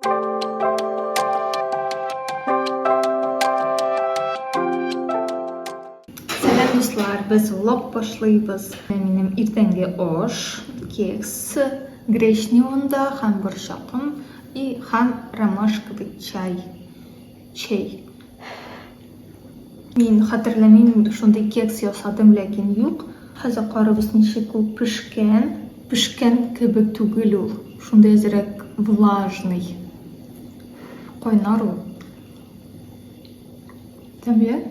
Selam dostlar, biz vlog başlayız. Benim ertenge osh, keks, grechni unda ham bir shaqim и ham ромашковый чай. Men xatirlamayman shunday keks yasadim, lekin yo'q. Hozir qarabız nechik u pishgan kabi tugul u. Shunday azroq влажный. Qaynar u. Tabii.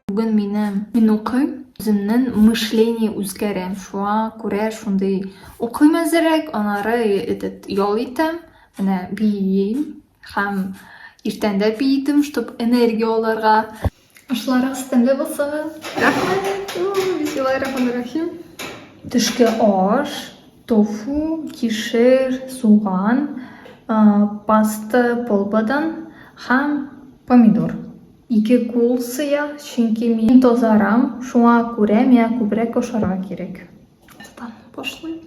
Bugün men o'qiyman. O'zimning мышление o'zgaram. Shunga ko'ra shunday o'qiyman anari yol etam. Mana biyim ham ertanda biydim, чтобы energiya olarga. Ishlaringiz qanday bo'lsa, rahmat. Bismillahirrohmanirrohim. Tushki osh, tofu, kishir, so'g'on, pasta polpadan ham pomidor. 2 kulsiya, chunki men tozaram, shunga ko'ra menga ko'proq osharga kerak. Boshlayman.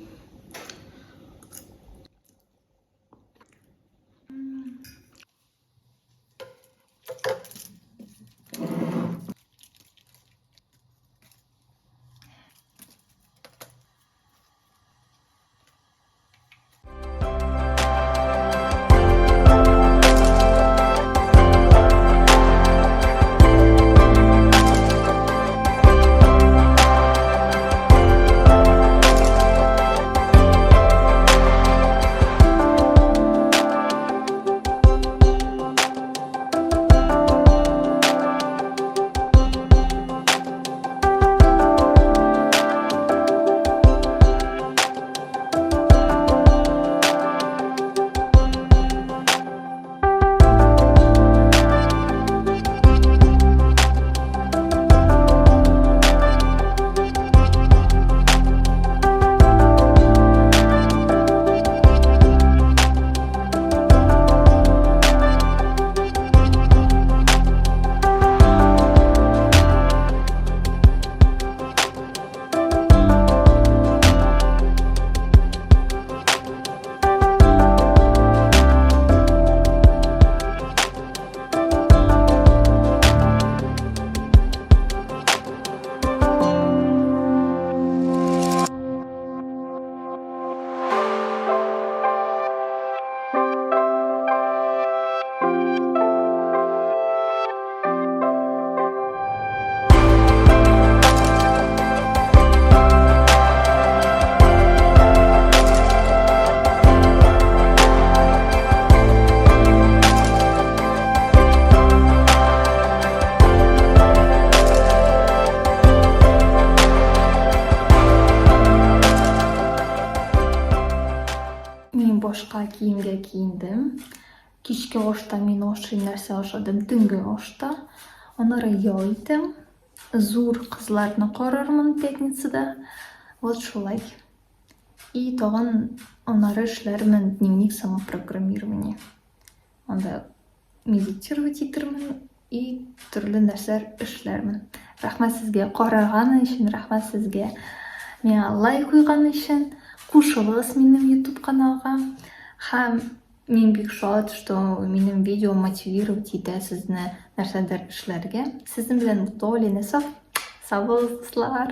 Boshqa kiyimga kiyindim. Kechki oshda men oshli narsa oshadim, tungi oshda. Anara yoydim. Zo'r qizlarni qararman pятницада. Вот shulay. И tag'in anara ishlarman dnевник самопрограммирования. Unda meditировать etirman и turli narsalar ishlarman. Rahmat sizga qaragani uchun, rahmat sizga menga like qo'ygani uchun. Qo'shilasiz mening YouTube kanalga. Ham men bek shod, что mening video motivirovать etadi sizni narsalar ishlarga. Sizlar bilan mutlu bo'linglar. Sog' bo'linglar.